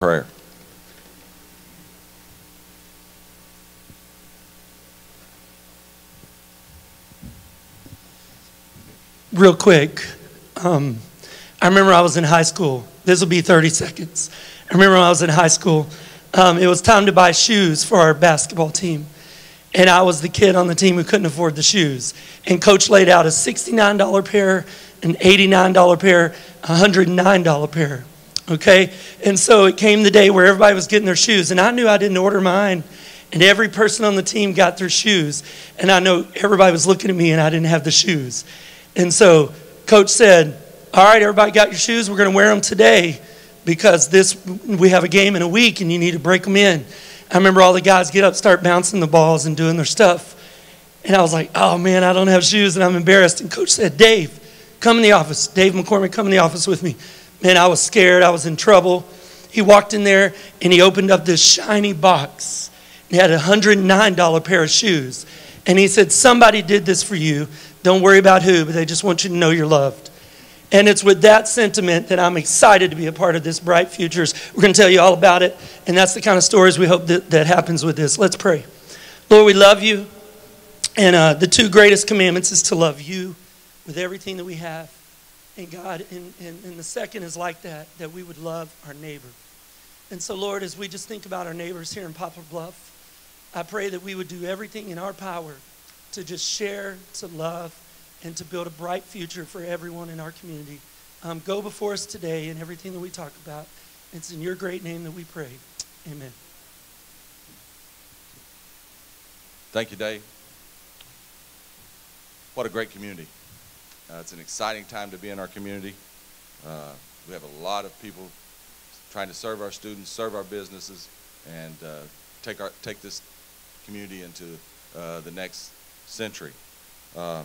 Prayer. Real quick, I remember I was in high school. This will be 30 seconds. I remember when I was in high school, it was time to buy shoes for our basketball team. And I was the kid on the team who couldn't afford the shoes. And coach laid out a $69 pair, an $89 pair, a $109 pair. Okay? And so it came the day where everybody was getting their shoes. And I knew I didn't order mine. And every person on the team got their shoes. And I know everybody was looking at me and I didn't have the shoes. And so coach said, all right, everybody got your shoes. We're going to wear them today because we have a game in a week and you need to break them in. I remember all the guys get up, start bouncing the balls and doing their stuff. And I was like, oh, man, I don't have shoes and I'm embarrassed. And coach said, Dave, come in the office. Dave McCormick, come in the office with me. Man, I was scared. I was in trouble. He walked in there and he opened up this shiny box. He had a $109 pair of shoes. And he said, somebody did this for you. Don't worry about who, but they just want you to know you're loved. And it's with that sentiment that I'm excited to be a part of this Bright Futures. We're going to tell you all about it. And that's the kind of stories we hope that happens with this. Let's pray. Lord, we love you. And the two greatest commandments is to love you with everything that we have. And God, and the second is like that we would love our neighbor. And so, Lord, as we just think about our neighbors here in Poplar Bluff, I pray that we would do everything in our power to just share, to love, and to build a bright future for everyone in our community. Go before us today in everything that we talk about. It's in your great name that we pray. Amen. Thank you, Dave. What a great community. It's an exciting time to be in our community. We have a lot of people trying to serve our students, serve our businesses, and take this community into the next century. A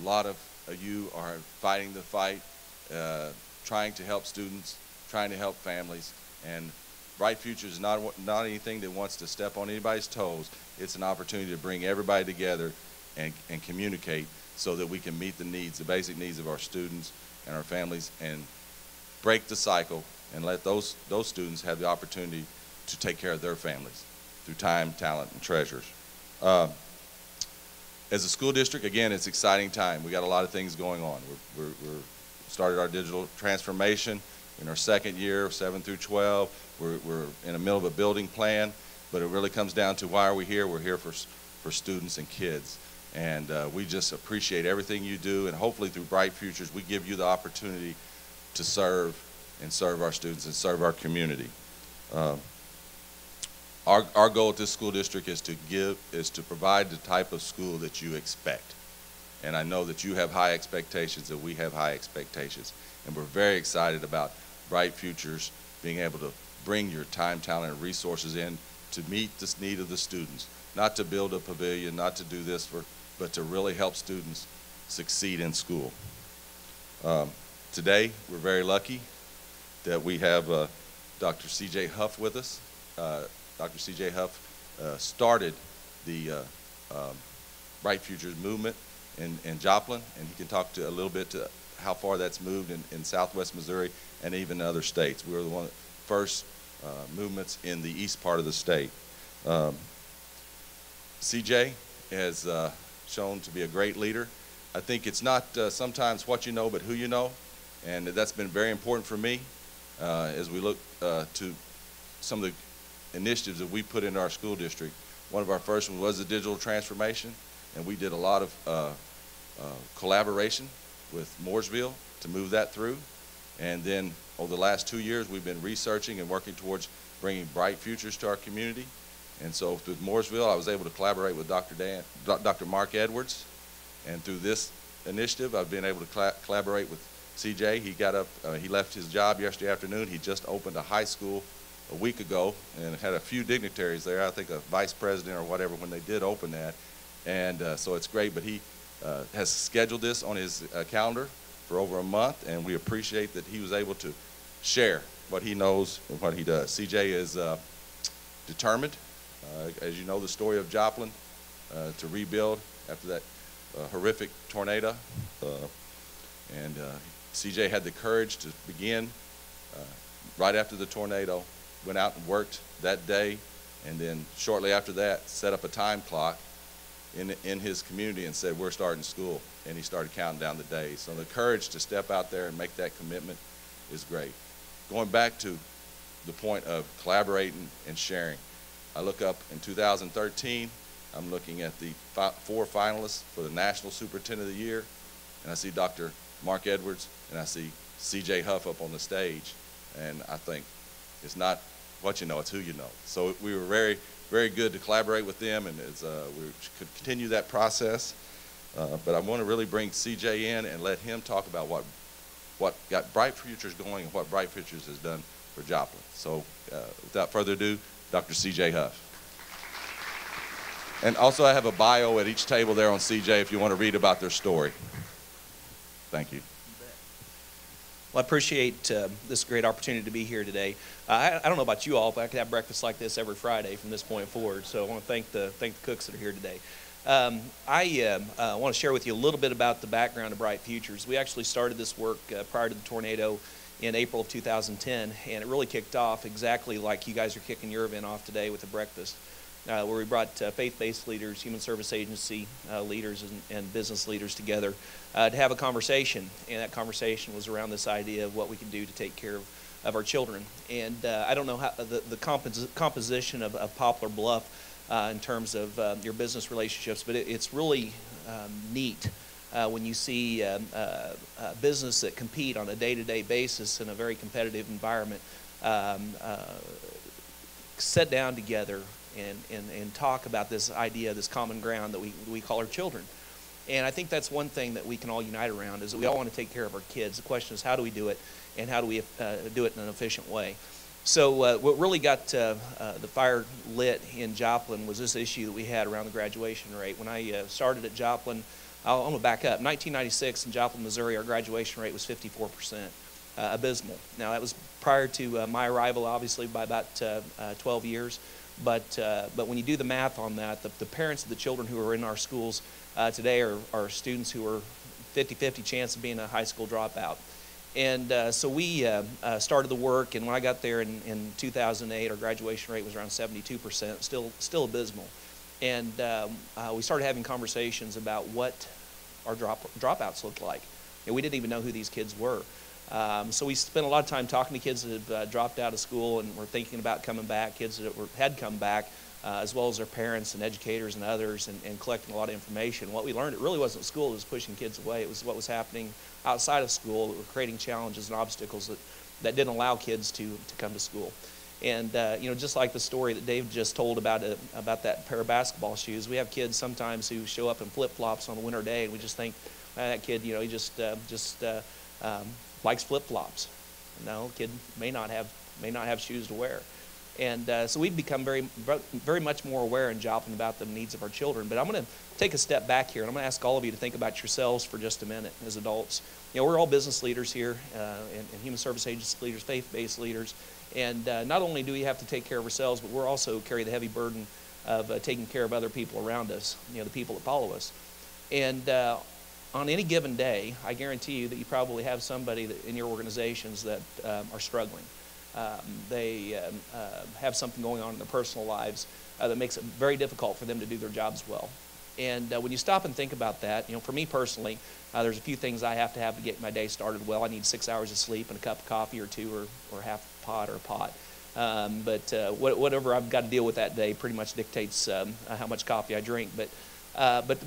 lot of you are fighting the fight, trying to help students, trying to help families, and Bright Futures is not anything that wants to step on anybody's toes. It's an opportunity to bring everybody together and communicate so that we can meet the needs, the basic needs of our students and our families, and break the cycle and let those students have the opportunity to take care of their families through time, talent, and treasures. As a school district, again, it's an exciting time. We got a lot of things going on. We're started our digital transformation in our second year, 7 through 12. We're in the middle of a building plan, but it really comes down to why are we here? We're here for students and kids. And we just appreciate everything you do, and hopefully through Bright Futures, we give you the opportunity to serve our students and serve our community. Our goal at this school district is to provide the type of school that you expect. And I know that you have high expectations, and we have high expectations. And we're very excited about Bright Futures being able to bring your time, talent, and resources in to meet this need of the students. Not to build a pavilion, not to do this, but to really help students succeed in school. Today, we're very lucky that we have Dr. C.J. Huff with us. Dr. C.J. Huff started the Bright Futures movement in Joplin, and he can talk a little bit to how far that's moved in southwest Missouri and even other states. We were one of the first movements in the east part of the state. C.J. has shown to be a great leader. I think it's not sometimes what you know, but who you know, and that's been very important for me as we look to some of the initiatives that we put into our school district. One of our first ones was the digital transformation, and we did a lot of collaboration with Mooresville to move that through. And then over the last 2 years, we've been researching and working towards bringing Bright Futures to our community. And so with Mooresville, I was able to collaborate with Dr. Mark Edwards. And through this initiative, I've been able to collaborate with CJ. He got up, he left his job yesterday afternoon. He just opened a high school a week ago and had a few dignitaries there, I think a vice president or whatever, when they did open that. And so it's great, but he has scheduled this on his calendar for over a month, and we appreciate that he was able to share what he knows and what he does. CJ is determined, as you know the story of Joplin, to rebuild after that horrific tornado. And CJ had the courage to begin right after the tornado, went out and worked that day, and then shortly after that set up a time clock in his community and said, we're starting school, and he started counting down the days. So the courage to step out there and make that commitment is great. Going back to the point of collaborating and sharing, I look up in 2013, I'm looking at the 4 finalists for the National Superintendent of the Year, and I see Dr. Mark Edwards, and I see C.J. Huff up on the stage, and I think it's not what you know, it's who you know. So we were very, very good to collaborate with them, and we could continue that process. But I want to really bring C.J. in and let him talk about what got Bright Futures going and what Bright Futures has done for Joplin. So without further ado, Dr. C.J. Huff. And also I have a bio at each table there on C.J. if you want to read about their story. Thank you. Well, I appreciate this great opportunity to be here today. I don't know about you all, but I could have breakfast like this every Friday from this point forward. So I want to thank the cooks that are here today. I want to share with you a little bit about the background of Bright Futures. We actually started this work prior to the tornado in April of 2010, and it really kicked off exactly like you guys are kicking your event off today with the breakfast, where we brought faith-based leaders, human service agency leaders, and business leaders together to have a conversation. And that conversation was around this idea of what we can do to take care of our children. And I don't know how the composition of Poplar Bluff in terms of your business relationships, but it's really neat when you see business that compete on a day-to-day basis in a very competitive environment sit down together and talk about this idea, this common ground that we call our children. And I think that's one thing that we can all unite around, is that we all want to take care of our kids. The question is, how do we do it, and how do we do it in an efficient way? So what really got the fire lit in Joplin was this issue that we had around the graduation rate. When I started at Joplin, I'm going to back up. 1996 in Joplin, Missouri, our graduation rate was 54%, abysmal. Now, that was prior to my arrival, obviously, by about 12 years. But when you do the math on that, the parents of the children who are in our schools today are students who are 50-50 chance of being a high school dropout. And so we started the work, and when I got there in 2008, our graduation rate was around 72%, still abysmal. And we started having conversations about what our dropouts looked like. And we didn't even know who these kids were. So we spent a lot of time talking to kids that have dropped out of school and were thinking about coming back, kids that had come back, as well as their parents and educators and others, and collecting a lot of information. What we learned, it really wasn't school that was pushing kids away. It was what was happening outside of school that were creating challenges and obstacles that didn't allow kids to come to school. And you know, just like the story that Dave just told about that pair of basketball shoes, we have kids sometimes who show up in flip-flops on a winter day, and we just think, that kid, you know, he just likes flip-flops. No, kid may not have shoes to wear. And so we've become very much more aware in Joplin about the needs of our children. But I'm going to take a step back here, and I'm going to ask all of you to think about yourselves for just a minute as adults. You know, we're all business leaders here, and human service agency leaders, faith-based leaders. And not only do we have to take care of ourselves, but we're also carry the heavy burden of taking care of other people around us, you know, the people that follow us. And on any given day, I guarantee you that you probably have somebody in your organizations that are struggling. They have something going on in their personal lives that makes it very difficult for them to do their jobs well. And when you stop and think about that, you know, for me personally, there's a few things I have to get my day started well. I need 6 hours of sleep and a cup of coffee or two, or half a pot or a pot. But whatever I've got to deal with that day pretty much dictates how much coffee I drink. But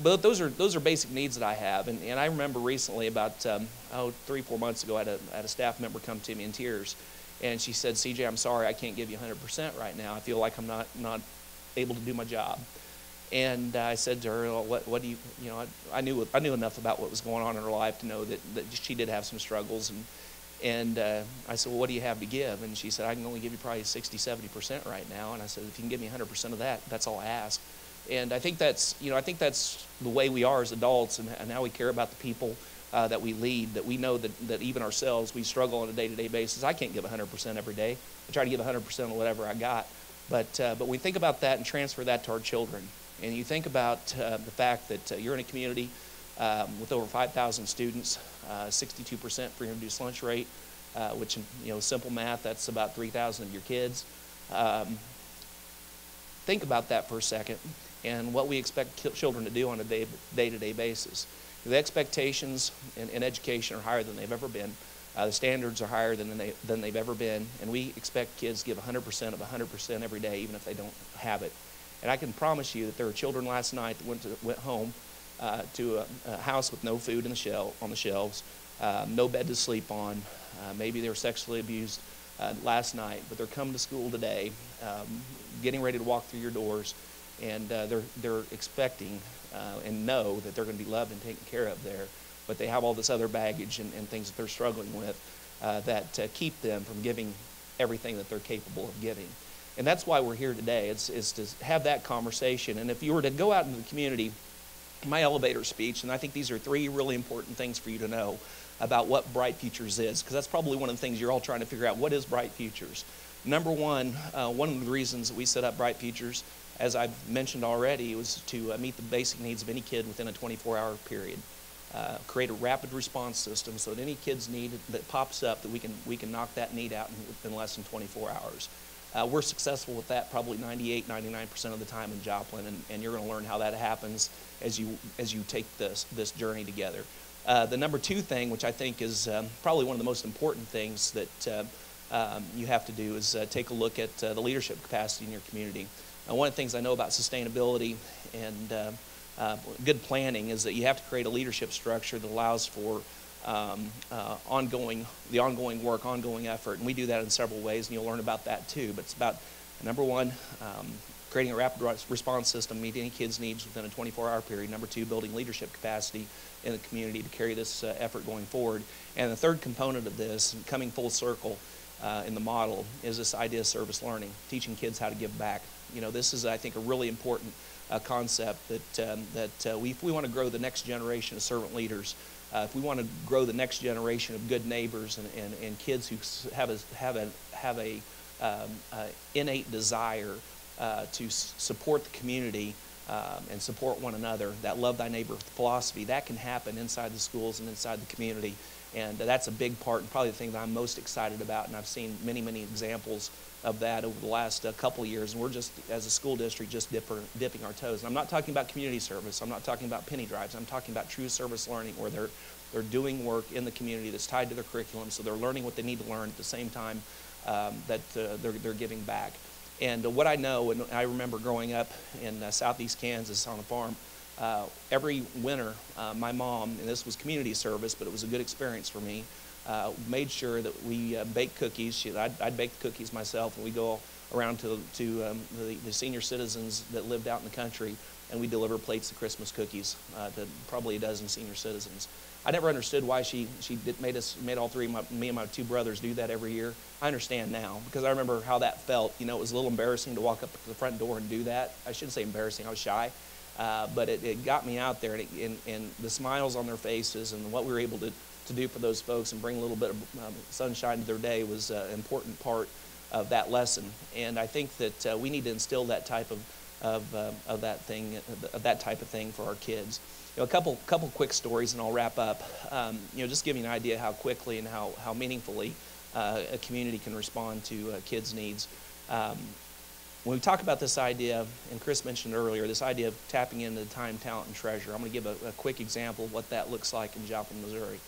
those are basic needs that I have. And I remember recently, about 3-4 months ago, I had a staff member come to me in tears. And she said, CJ, I'm sorry, I can't give you 100% right now. I feel like I'm not able to do my job. And I said to her, well, what do you know, I knew enough about what was going on in her life to know that she did have some struggles. And I said, well, what do you have to give? And she said, I can only give you probably 60-70% right now. And I said, if you can give me 100% of that, that's all I ask. And I think that's the way we are as adults, and how we care about the people that we lead, that we know that even ourselves, we struggle on a day-to-day basis. I can't give 100% every day. I try to give 100% of whatever I got. But we think about that and transfer that to our children. And you think about the fact that you're in a community with over 5,000 students, 62% free and reduced lunch rate, which, you know, simple math, that's about 3,000 of your kids. Think about that for a second and what we expect children to do on a day-to-day basis. The expectations in education are higher than they've ever been. The standards are higher than they've ever been, and we expect kids to give 100% of 100% every day, even if they don't have it. And I can promise you that there were children last night that went home to a house with no food on the shelves, no bed to sleep on. Maybe they were sexually abused last night, but they're coming to school today, getting ready to walk through your doors, and they're expecting and know that they're going to be loved and taken care of there. But they have all this other baggage and things that they're struggling with that keep them from giving everything that they're capable of giving. And that's why we're here today, is to have that conversation. And if you were to go out into the community, my elevator speech, and I think these are 3 really important things for you to know about what Bright Futures is, because that's probably one of the things you're all trying to figure out. What is Bright Futures? Number one of the reasons that we set up Bright Futures, as I've mentioned already, was to meet the basic needs of any kid within a 24-hour period. Create a rapid response system so that any kid's need that pops up, that we can knock that need out in less than 24 hours. We're successful with that probably 98-99% of the time in Joplin, and you're going to learn how that happens as you take this journey together. The number 2 thing, which I think is probably one of the most important things that you have to do, is take a look at the leadership capacity in your community. One of the things I know about sustainability and good planning is that you have to create a leadership structure that allows for ongoing work, ongoing effort, and we do that in several ways, and you'll learn about that too. But it's about, number 1, creating a rapid response system to meet any kid's needs within a 24-hour period. Number 2, building leadership capacity in the community to carry this effort going forward. And the third component of this, coming full circle in the model, is this idea of service learning, teaching kids how to give back. You know, this is, I think, a really important concept that if we want to grow the next generation of servant leaders, if we want to grow the next generation of good neighbors and kids who have a innate desire to support the community and support one another, that love thy neighbor philosophy, that can happen inside the schools and inside the community. And that's a big part, and probably the thing that I'm most excited about, and I've seen many, many examples of that over the last couple of years, and we're just, as a school district, just dipping our toes. And I'm not talking about community service, I'm not talking about penny drives, I'm talking about true service learning, where they're doing work in the community that's tied to their curriculum, so they're learning what they need to learn at the same time that they're giving back. And what I know, and I remember growing up in southeast Kansas on a farm, every winter, my mom, and this was community service, but it was a good experience for me, made sure that we baked cookies. I'd bake the cookies myself, and we'd go around to the senior citizens that lived out in the country, and we deliver plates of Christmas cookies to probably a dozen senior citizens. I never understood why she made all 3, me and my 2 brothers, do that every year. I understand now, because I remember how that felt. You know, it was a little embarrassing to walk up to the front door and do that. I shouldn't say embarrassing, I was shy. But it got me out there, and the smiles on their faces and what we were able to do for those folks and bring a little bit of sunshine to their day was an important part of that lesson. And I think that we need to instill that type of that type of thing for our kids. You know, a couple quick stories, and I'll wrap up. You know, just giving an idea how quickly and how meaningfully a community can respond to kids' needs. When we talk about this idea, and Chris mentioned earlier, this idea of tapping into time, talent, and treasure, I'm going to give a quick example of what that looks like in Joplin, Missouri,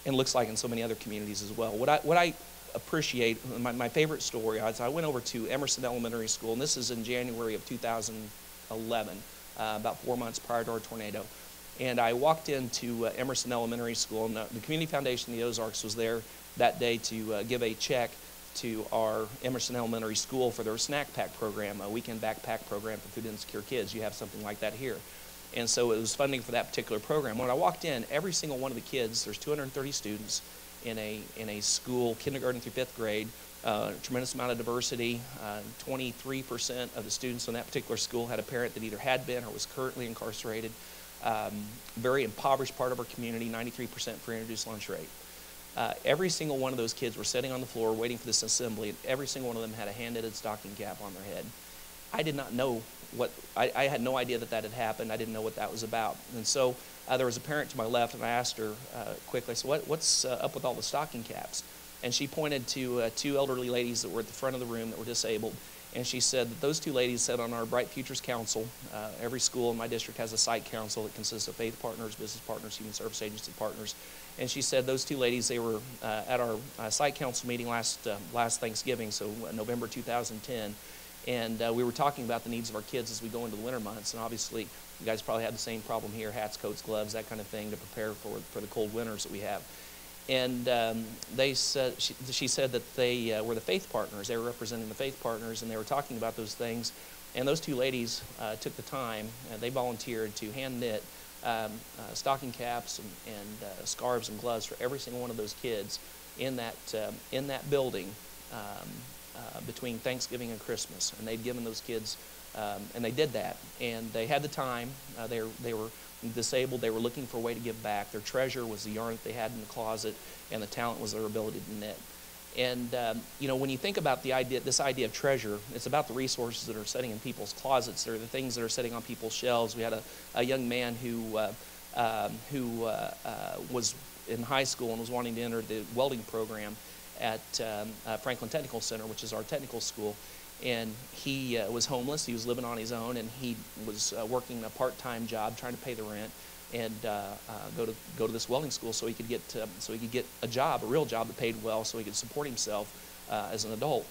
and looks like in so many other communities as well. What I appreciate, my favorite story, is I went over to Emerson Elementary School, and this is in January of 2011, about 4 months prior to our tornado. And I walked into Emerson Elementary School, and the Community Foundation of the Ozarks was there that day to give a check to our Emerson Elementary School for their snack pack program, a weekend backpack program for food insecure kids. You have something like that here. And so it was funding for that particular program. When I walked in, every single one of the kids, there's 230 students in a school, kindergarten through 5th grade, tremendous amount of diversity. 23% of the students in that particular school had a parent that either had been or was currently incarcerated. Very impoverished part of our community, 93% free and reduced lunch rate. Every single one of those kids were sitting on the floor waiting for this assembly, and every single one of them had a hand-knitted stocking cap on their head. I did not know I had no idea that had happened. I didn't know what that was about. And so there was a parent to my left, and I asked her quickly, I said, what's up with all the stocking caps? and she pointed to two elderly ladies that were at the front of the room that were disabled. And she said that those two ladies sat on our Bright Futures Council. Every school in my district has a site council that consists of faith partners, business partners, human service agency partners. And she said those two ladies, they were at our site council meeting last Thanksgiving, so November 2010. And we were talking about the needs of our kids as we go into the winter months. And obviously, you guys probably have the same problem here, hats, coats, gloves, that kind of thing to prepare for the cold winters that we have. And she said that they were the faith partners. They were representing the faith partners, and they were talking about those things. And those two ladies took the time, and they volunteered to hand knit stocking caps and scarves and gloves for every single one of those kids in that building between Thanksgiving and Christmas. And they'd given those kids, and they did that. And they had the time. They were disabled. They were looking for a way to give back. Their treasure was the yarn that they had in the closet, and the talent was their ability to knit. And you know, when you think about this idea of treasure, it's about the resources that are sitting in people's closets. They're the things that are sitting on people's shelves. We had a young man who was in high school and was wanting to enter the welding program at Franklin Technical Center, which is our technical school. And he was homeless. He was living on his own, and he was working a part-time job trying to pay the rent and go to this welding school so he could get a job, a real job that paid well, so he could support himself as an adult.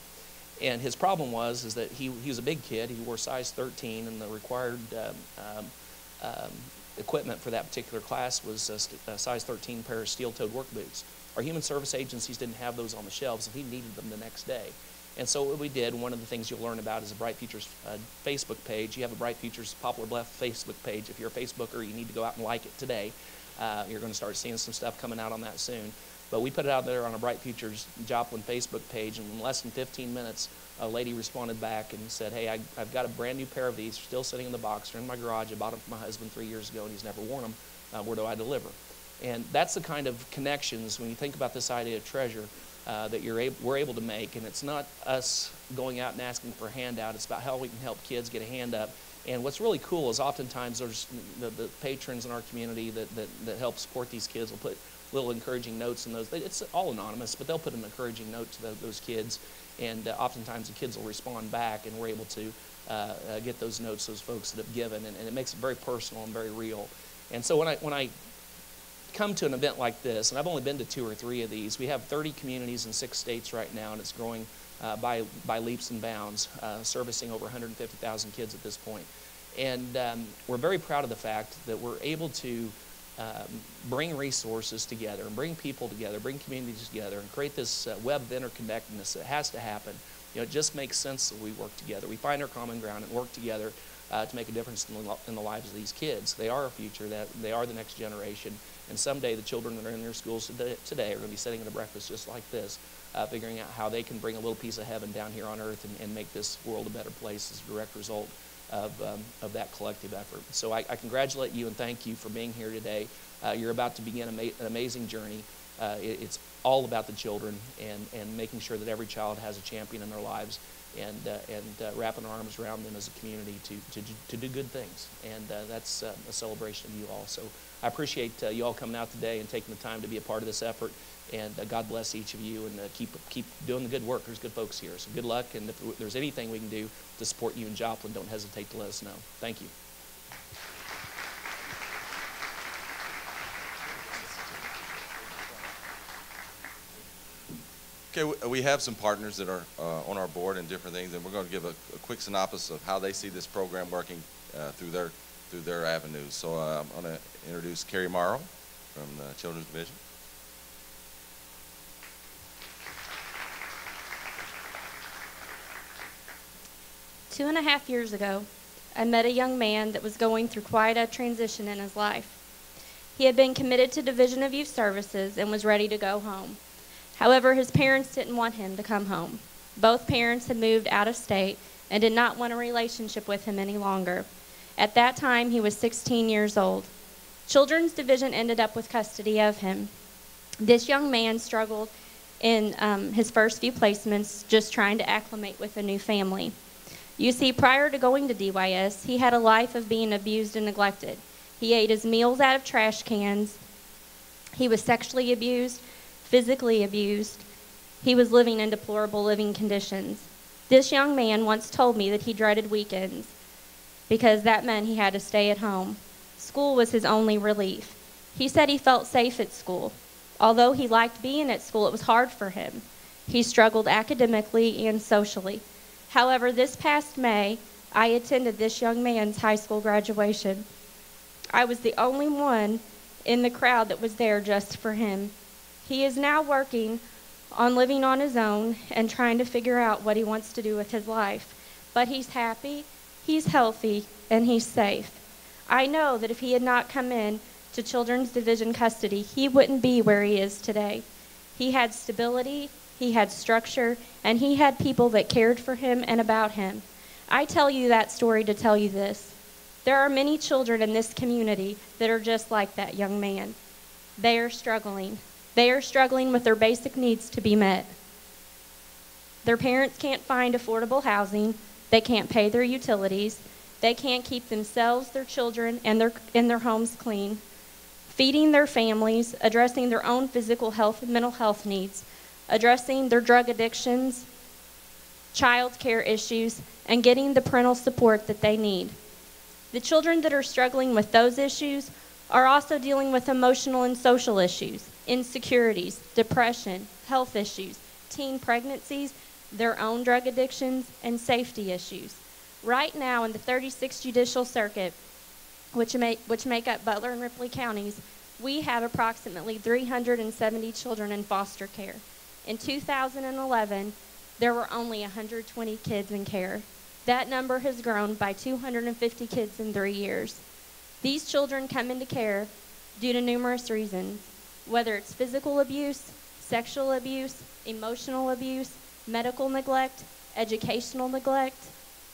And his problem was that he was a big kid. He wore size 13, and the required equipment for that particular class was a size 13 pair of steel-toed work boots. Our human service agencies didn't have those on the shelves, and he needed them the next day. And so what we did, one of the things you'll learn about is a Bright Futures Facebook page. You have a Bright Futures Poplar Bluff Facebook page. If you're a Facebooker, you need to go out and like it today. You're going to start seeing some stuff coming out on that soon. But we put it out there on a Bright Futures Joplin Facebook page, and in less than 15 minutes, a lady responded back and said, hey, I've got a brand new pair of these still sitting in the box. They're in my garage. I bought them for my husband 3 years ago, and he's never worn them. Where do I deliver? And that's the kind of connections, when you think about this idea of treasure, that we're able to make. And it's not us going out and asking for a handout. It's about how we can help kids get a hand up. And what's really cool is oftentimes there's the patrons in our community that help support these kids will put little encouraging notes in those. It's all anonymous, but they'll put an encouraging note to those kids. And oftentimes the kids will respond back, and we're able to get those notes to those folks that have given. And it makes it very personal and very real. And so when I come to an event like this, and I've only been to 2 or 3 of these. We have 30 communities in 6 states right now, and it's growing by leaps and bounds, servicing over 150,000 kids at this point. And we're very proud of the fact that we're able to bring resources together and bring people together, bring communities together, and create this web of interconnectedness that has to happen. You know, it just makes sense that we work together. We find our common ground and work together to make a difference in the lives of these kids. They are our future. They are the next generation. And someday the children that are in their schools today are going to be sitting at a breakfast just like this, figuring out how they can bring a little piece of heaven down here on earth and make this world a better place as a direct result of that collective effort. So I congratulate you and thank you for being here today. You're about to begin an amazing journey. It's all about the children and making sure that every child has a champion in their lives, and wrapping our arms around them as a community to do good things. And that's a celebration of you all. So I appreciate you all coming out today and taking the time to be a part of this effort. And God bless each of you, and keep doing the good work. There's good folks here. So good luck. And if there's anything we can do to support you in Joplin, don't hesitate to let us know. Thank you. Okay, we have some partners that are on our board and different things, and we're going to give a quick synopsis of how they see this program working through their avenues. So I'm going to introduce Carrie Morrow from the Children's Division. Two and a half years ago, I met a young man that was going through quite a transition in his life. He had been committed to Division of Youth Services and was ready to go home. However, his parents didn't want him to come home. Both parents had moved out of state and did not want a relationship with him any longer. At that time, he was 16 years old. Children's Division ended up with custody of him. This young man struggled in his first few placements, just trying to acclimate with a new family. You see, prior to going to DYS, he had a life of being abused and neglected. He ate his meals out of trash cans. He was sexually abused, physically abused, He was living in deplorable living conditions. This young man once told me that he dreaded weekends because that meant he had to stay at home. School was his only relief. He said he felt safe at school. Although he liked being at school, it was hard for him. He struggled academically and socially. However, this past May, I attended this young man's high school graduation. I was the only one in the crowd that was there just for him. He is now working on living on his own and trying to figure out what he wants to do with his life. But he's happy, he's healthy, and he's safe. I know that if he had not come in to Children's Division custody, he wouldn't be where he is today. He had stability, he had structure, and he had people that cared for him and about him. I tell you that story to tell you this. There are many children in this community that are just like that young man. They are struggling. They are struggling with their basic needs to be met. Their parents can't find affordable housing. They can't pay their utilities. They can't keep themselves, their children, and their homes clean. Feeding their families, addressing their own physical health and mental health needs, addressing their drug addictions, child care issues, and getting the parental support that they need. The children that are struggling with those issues are also dealing with emotional and social issues, insecurities, depression, health issues, teen pregnancies, their own drug addictions, and safety issues. Right now in the 36th Judicial Circuit, which make up Butler and Ripley counties, we have approximately 370 children in foster care. In 2011, there were only 120 kids in care. That number has grown by 250 kids in 3 years. These children come into care due to numerous reasons, whether it's physical abuse, sexual abuse, emotional abuse, medical neglect, educational neglect,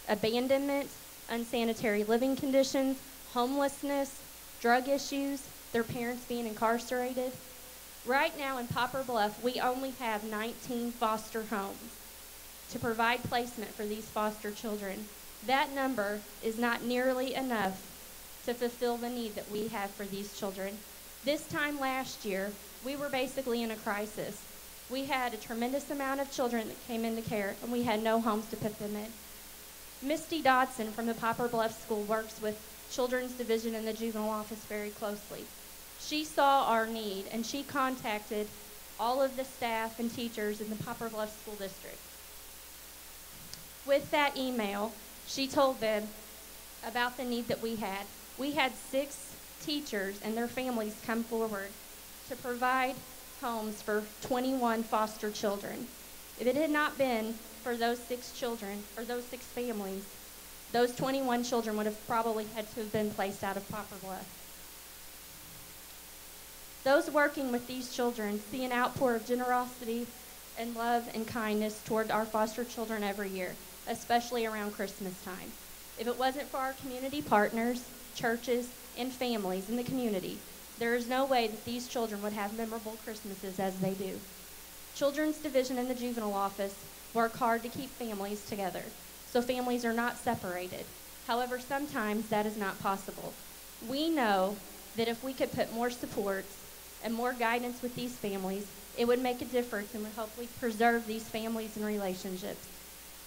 abandonment, unsanitary living conditions, homelessness, drug issues, their parents being incarcerated. Right now in Poplar Bluff, we only have 19 foster homes to provide placement for these foster children. That number is not nearly enough to fulfill the need that we have for these children. This time last year, we were basically in a crisis. We had a tremendous amount of children that came into care, and we had no homes to put them in. Misty Dodson from the Poplar Bluff School works with Children's Division in the Juvenile Office very closely. She saw our need, and she contacted all of the staff and teachers in the Poplar Bluff School District. With that email, she told them about the need that we had. We had 6 teachers and their families come forward to provide homes for 21 foster children. If it had not been for those 6 children, or those 6 families, those 21 children would have probably had to have been placed out of Poplar Bluff. Those working with these children see an outpour of generosity and love and kindness toward our foster children every year, especially around Christmas time. If it wasn't for our community partners, churches, and families in the community, there is no way that these children would have memorable Christmases as they do. Children's Division in the Juvenile Office work hard to keep families together, so families are not separated. However, sometimes that is not possible. We know that if we could put more supports and more guidance with these families, it would make a difference and would hopefully preserve these families and relationships.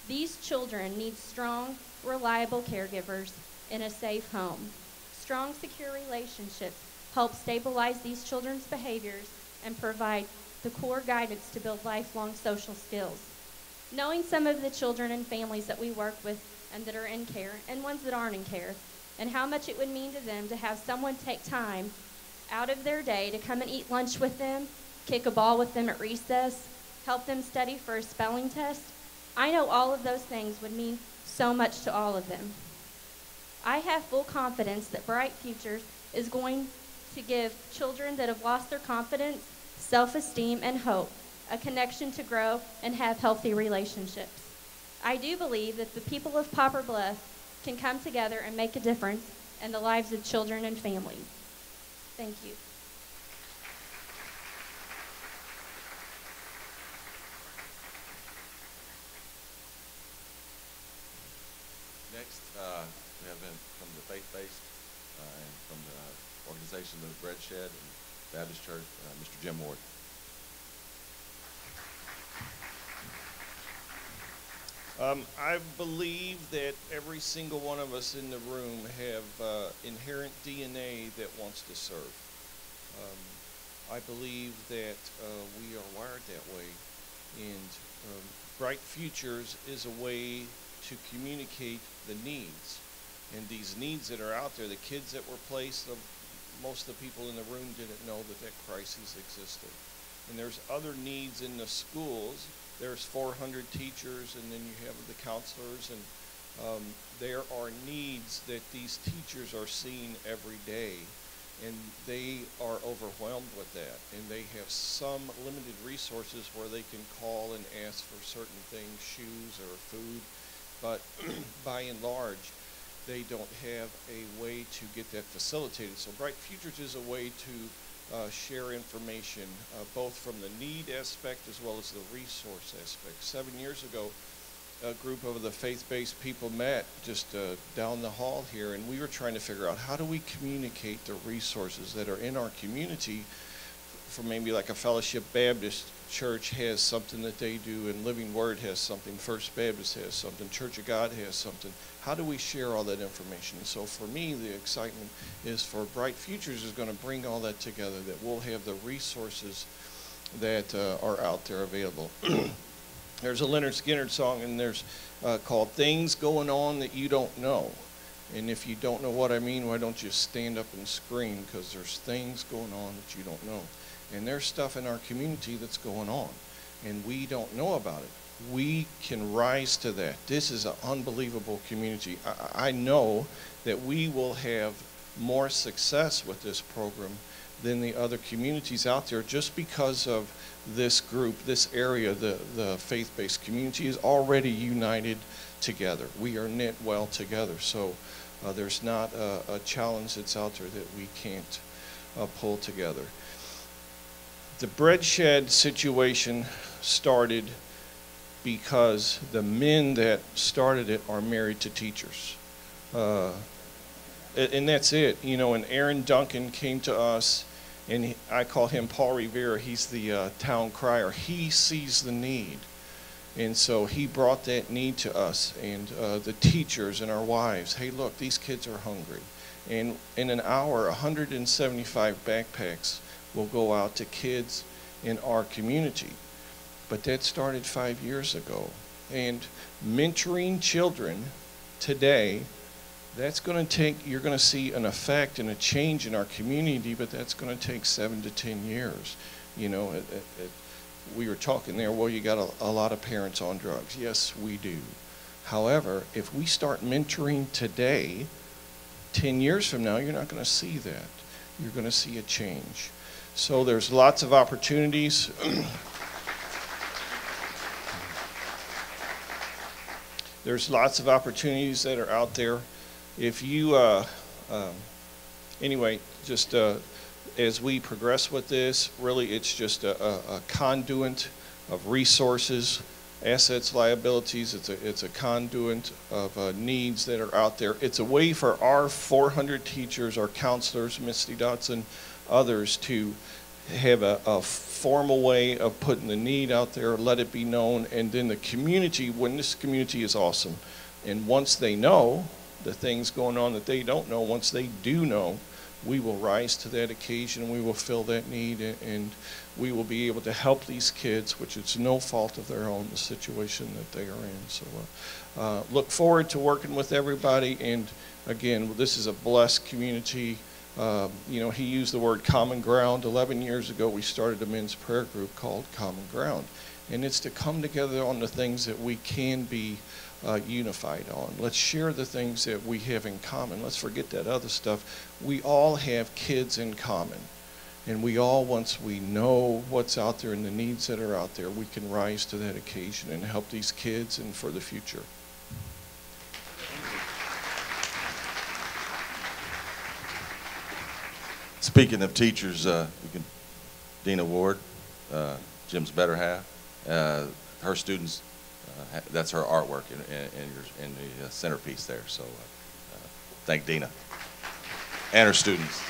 These children need strong, reliable caregivers in a safe home. Strong, secure relationships help stabilize these children's behaviors and provide the core guidance to build lifelong social skills. Knowing some of the children and families that we work with and that are in care, and ones that aren't in care, and how much it would mean to them to have someone take time out of their day to come and eat lunch with them, kick a ball with them at recess, help them study for a spelling test, I know all of those things would mean so much to all of them. I have full confidence that Bright Futures is going to give children that have lost their confidence, self-esteem, and hope a connection to grow and have healthy relationships. I do believe that the people of Poplar Bluff can come together and make a difference in the lives of children and families. Thank you. Next, we have been from the faith-based and from the organization of the Bread Shed and Baptist Church, Mr. Jim Ward. I believe that every single one of us in the room have inherent DNA that wants to serve. I believe that we are wired that way, and Bright Futures is a way to communicate the needs. And these needs that are out there, the kids that were placed, most of the people in the room didn't know that that crisis existed. And there's other needs in the schools. There's 400 teachers, and then you have the counselors, and there are needs that these teachers are seeing every day, and they are overwhelmed with that, and they have some limited resources where they can call and ask for certain things, shoes or food, but by and large, they don't have a way to get that facilitated. So Bright Futures is a way to share information, both from the need aspect as well as the resource aspect. 7 years ago, a group of the faith-based people met just down the hall here, and we were trying to figure out how do we communicate the resources that are in our community. For maybe like a Fellowship Baptist Church has something that they do, and Living Word has something, First Baptist has something, Church of God has something. How do we share all that information? And so for me, the excitement is for Bright Futures is going to bring all that together, that we'll have the resources that are out there available. There's a Leonard Skinner song, and there's called Things Going On That You Don't Know. And if you don't know what I mean, why don't you stand up and scream, because there's things going on that you don't know. And there's stuff in our community that's going on, and we don't know about it. We can rise to that. This is an unbelievable community. I know that we will have more success with this program than the other communities out there, just because of this group, this area. The faith-based community is already united together. We are knit well together. So there's not a challenge that's out there that we can't pull together. The bread shed situation started because the men that started it are married to teachers. And that's it. You know, and Aaron Duncan came to us, and I call him Paul Rivera. He's the town crier. He sees the need. And so he brought that need to us, and the teachers and our wives. Hey, look, these kids are hungry. And in an hour, 175 backpacks will go out to kids in our community. But that started 5 years ago. And mentoring children today, that's going to take, you're going to see an effect and a change in our community, but that's going to take 7 to 10 years. You know, we were talking there, well, you got a lot of parents on drugs. Yes, we do. However, if we start mentoring today, 10 years from now, you're not going to see that. You're going to see a change. So there's lots of opportunities. There's lots of opportunities that are out there. If you, anyway, just as we progress with this, really it's just a conduit of resources, assets, liabilities. It's a conduit of needs that are out there. It's a way for our 400 teachers, our counselors, Misty Dotson, others, to have a formal way of putting the need out there, let it be known, and then the community, when this community is awesome, and once they know the things going on that they don't know, once they do know, we will rise to that occasion, we will fill that need, and we will be able to help these kids, which is no fault of their own, the situation that they are in. So look forward to working with everybody, and again, this is a blessed community. You know, he used the word common ground. 11 years ago, we started a men's prayer group called Common Ground. And it's to come together on the things that we can be unified on. Let's share the things that we have in common. Let's forget that other stuff. We all have kids in common. And we all, once we know what's out there and the needs that are out there, we can rise to that occasion and help these kids and for the future. Speaking of teachers, Dina Ward, Jim's better half, her students, that's her artwork in the centerpiece there. So thank Dina and her students.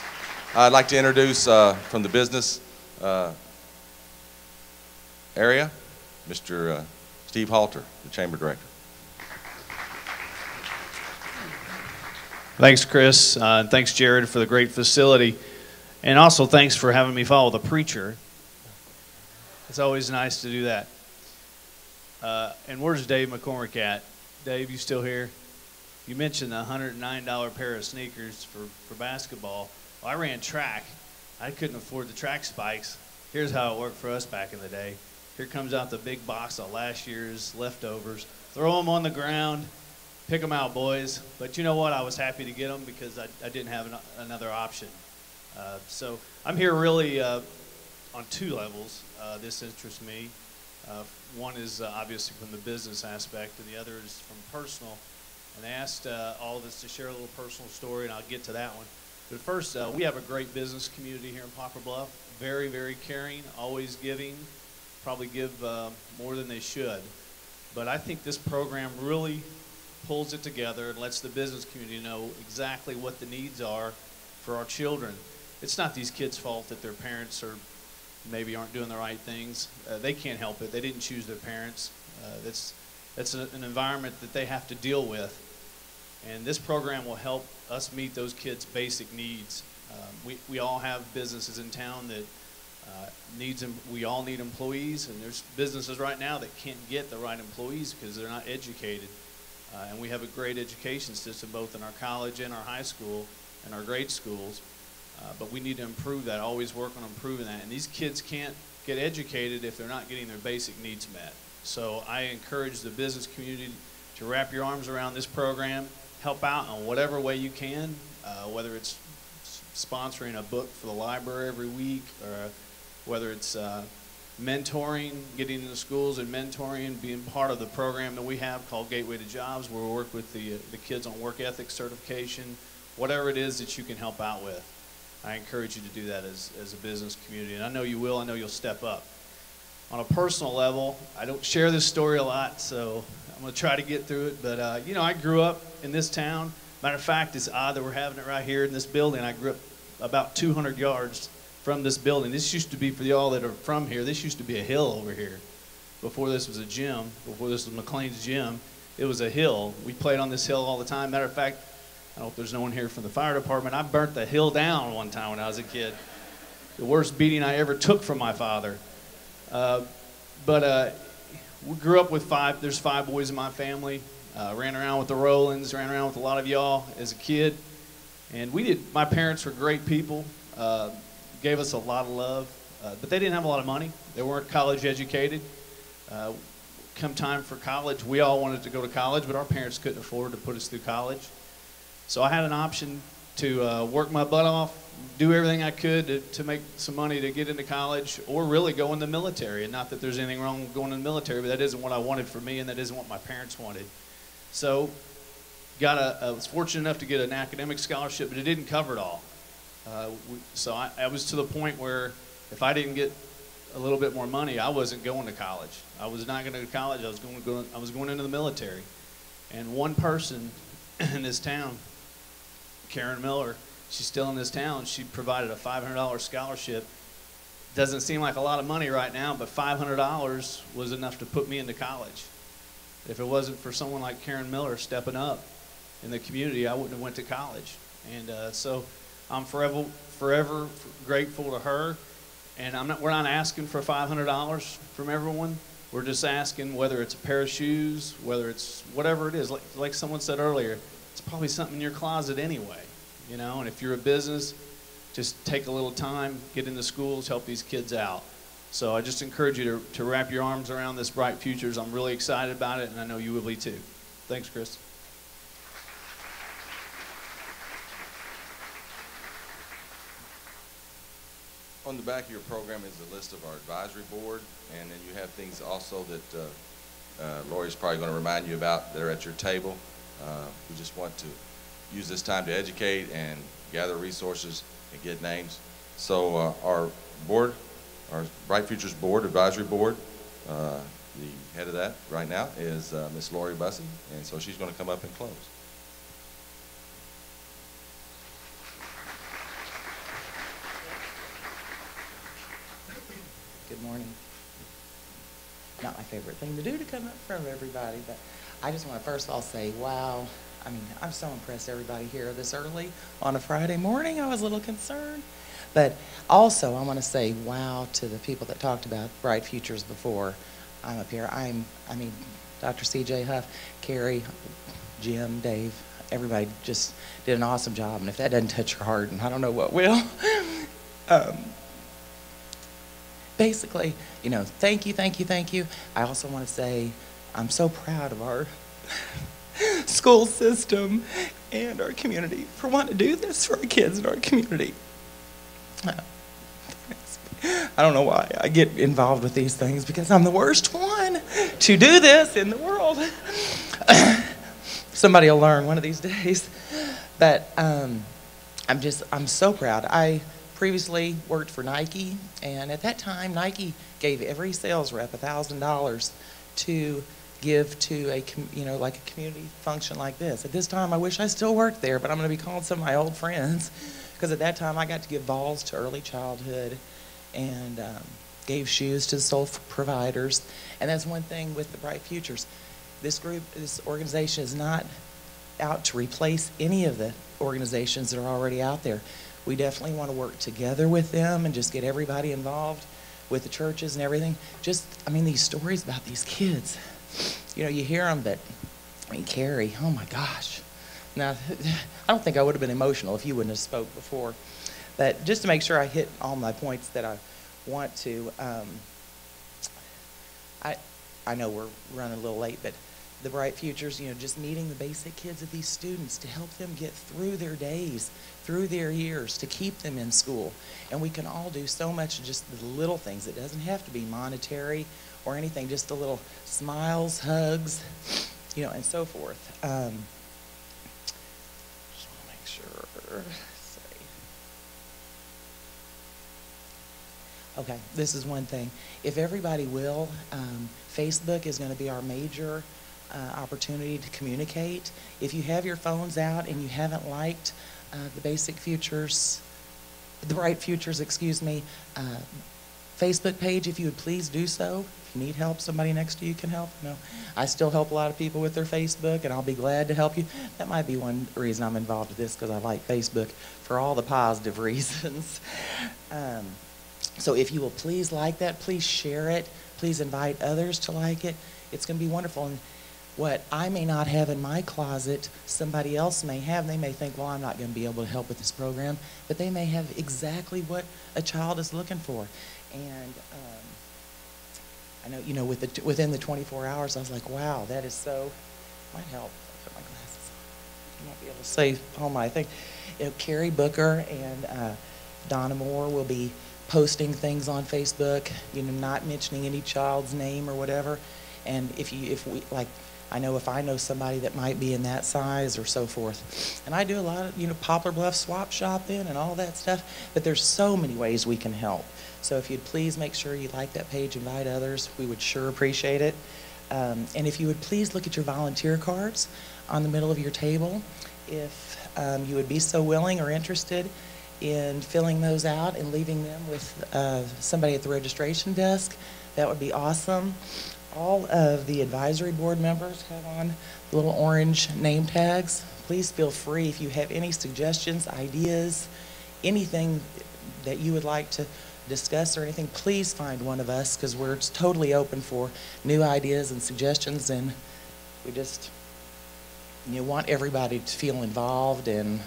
I'd like to introduce from the business area, Mr. Steve Halter, the Chamber Director. Thanks, Chris. And thanks, Jared, for the great facility. And also thanks for having me follow the preacher. It's always nice to do that. And where's Dave McCormick at? Dave, you still here? You mentioned the $109 pair of sneakers for basketball. Well, I ran track. I couldn't afford the track spikes. Here's how it worked for us back in the day. Here comes out the big box of last year's leftovers. Throw them on the ground. Pick them out, boys. But you know what? I was happy to get them because I didn't have another option. So I'm here really on two levels. This interests me. One is obviously from the business aspect, and the other is from personal. And they asked all of us to share a little personal story, and I'll get to that one. But first, we have a great business community here in Poplar Bluff. Very, very caring, always giving. Probably give more than they should. But I think this program really pulls it together and lets the business community know exactly what the needs are for our children. It's not these kids' fault that their parents maybe aren't doing the right things. They can't help it. They didn't choose their parents. That's an environment that they have to deal with. And this program will help us meet those kids' basic needs. We all have businesses in town that we all need employees, and there's businesses right now that can't get the right employees because they're not educated. And we have a great education system both in our college and our high school and our grade schools. But we need to improve that, always work on improving that. And these kids can't get educated if they're not getting their basic needs met. So I encourage the business community to wrap your arms around this program, help out in whatever way you can, whether it's sponsoring a book for the library every week, or whether it's mentoring, getting into schools and mentoring, being part of the program that we have called Gateway to Jobs, where we work with the kids on work ethic certification, whatever it is that you can help out with. I encourage you to do that as a business community, and I know you will. I know you'll step up. On a personal level, I don't share this story a lot, so I'm going to try to get through it. But, you know, I grew up in this town. Matter of fact, it's odd that we're having it right here in this building. I grew up about 200 yards from this building. This used to be, for y'all that are from here, this used to be a hill over here. Before this was a gym, before this was McLean's gym, it was a hill. We played on this hill all the time. Matter of fact, I don't know if there's no one here from the fire department. I burnt the hill down one time when I was a kid. The worst beating I ever took from my father. But we grew up with there's 5 boys in my family. Ran around with the Rollins, ran around with a lot of y'all as a kid. And my parents were great people, gave us a lot of love, but they didn't have a lot of money. They weren't college educated. Come time for college, we all wanted to go to college, but our parents couldn't afford to put us through college. So I had an option to work my butt off, do everything I could to make some money to get into college, or really go in the military. And not that there's anything wrong with going in the military, but that isn't what I wanted for me, and that isn't what my parents wanted. So I was fortunate enough to get an academic scholarship, but it didn't cover it all. So I was to the point where if I didn't get a little bit more money, I wasn't going to college. I was not going to go to college. I was going into the military. And one person in this town, Karen Miller, she's still in this town. She provided a $500 scholarship. Doesn't seem like a lot of money right now, but $500 was enough to put me into college. If it wasn't for someone like Karen Miller stepping up in the community, I wouldn't have went to college. And so I'm forever grateful to her. And we're not asking for $500 from everyone. We're just asking whether it's a pair of shoes, whether it's whatever it is. Like someone said earlier, it's probably something in your closet anyway, you know. And if you're a business, just take a little time, get into schools, help these kids out. So I just encourage you to wrap your arms around this Bright Futures. I'm really excited about it, and I know you will be too. Thanks, Chris. On the back of your program is a list of our advisory board, and then you have things also that Lori's probably going to remind you about that are at your table. We just want to use this time to educate and gather resources and get names. So our board, our Bright Futures Board, Advisory Board, the head of that right now is Miss Lori Bussey, and so she's going to come up and close. Good morning. Not my favorite thing to do to come up in front of everybody, but I just want to first of all say, wow, I mean, I'm so impressed everybody here this early on a Friday morning. I was a little concerned. But also, I want to say wow to the people that talked about bright futures before I'm up here. I mean, Dr. C.J. Huff, Carrie, Jim, Dave, everybody just did an awesome job. And if that doesn't touch your heart, and I don't know what will. Basically, you know, thank you, thank you, thank you. I also want to say I'm so proud of our school system and our community for wanting to do this for our kids in our community. I don't know why I get involved with these things, because I'm the worst one to do this in the world. Somebody will learn one of these days. But I'm so proud. I previously worked for Nike, and at that time Nike gave every sales rep $1,000 to give to a like a community function like this. At this time I wish I still worked there, but I'm going to be calling some of my old friends, because at that time I got to give balls to early childhood and gave shoes to the sole providers. And that's one thing with the Bright Futures. This organization is not out to replace any of the organizations that are already out there. We definitely want to work together with them and just get everybody involved with the churches and everything. Just, I mean, these stories about these kids, you know, you hear them, but, I mean, Carrie, oh my gosh. Now, I don't think I would have been emotional if you wouldn't have spoke before. But just to make sure I hit all my points that I want to, I know we're running a little late, but the Bright Futures, you know, just meeting the basic kids of these students to help them get through their days, through their years, to keep them in school. And we can all do so much, just the little things. It doesn't have to be monetary or anything, just the little smiles, hugs, you know, and so forth. Just want to make sure. Okay, this is one thing. If everybody will, Facebook is going to be our major opportunity to communicate. If you have your phones out and you haven't liked the Basic Futures, the Bright Futures, excuse me, Facebook page, if you would please do so. If you need help, somebody next to you can help. No, I still help a lot of people with their Facebook, and I'll be glad to help you. That might be one reason I'm involved with this, because I like Facebook for all the positive reasons. So if you will please like that, please share it, please invite others to like it. It's going to be wonderful. And what I may not have in my closet, somebody else may have. They may think, well, I'm not going to be able to help with this program, but they may have exactly what a child is looking for. And I know, you know, within the 24 hours, I was like, wow, that is so, might help. I'll put my glasses on. You might be able to say all my thing. You know, Carrie Booker and Donna Moore will be posting things on Facebook, you know, not mentioning any child's name or whatever. And if we like, I know if I know somebody that might be in that size or so forth. And I do a lot of, you know, Poplar Bluff swap shopping and all that stuff, but there's so many ways we can help. So if you'd please make sure you like that page, invite others, we would sure appreciate it. And if you would please look at your volunteer cards on the middle of your table. If you would be so willing or interested in filling those out and leaving them with somebody at the registration desk, that would be awesome. All of the advisory board members have on little orange name tags. Please feel free if you have any suggestions, ideas, anything that you would like to discuss or anything, please find one of us, because we're totally open for new ideas and suggestions, and we just, you know, want everybody to feel involved, and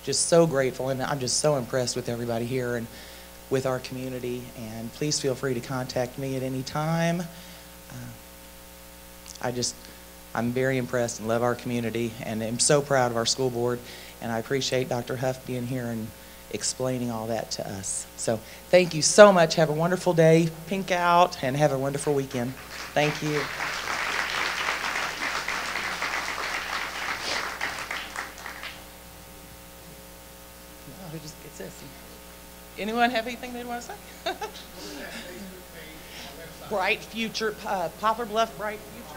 just so grateful. And I'm just so impressed with everybody here and with our community. And please feel free to contact me at any time. I'm very impressed and love our community, and I'm so proud of our school board, and I appreciate Dr. Huff being here and explaining all that to us. So thank you so much. Have a wonderful day. Pink out, and have a wonderful weekend. Thank you. Who just gets this? Anyone have anything they'd want to say? Bright Future, Poplar Bluff Bright Future.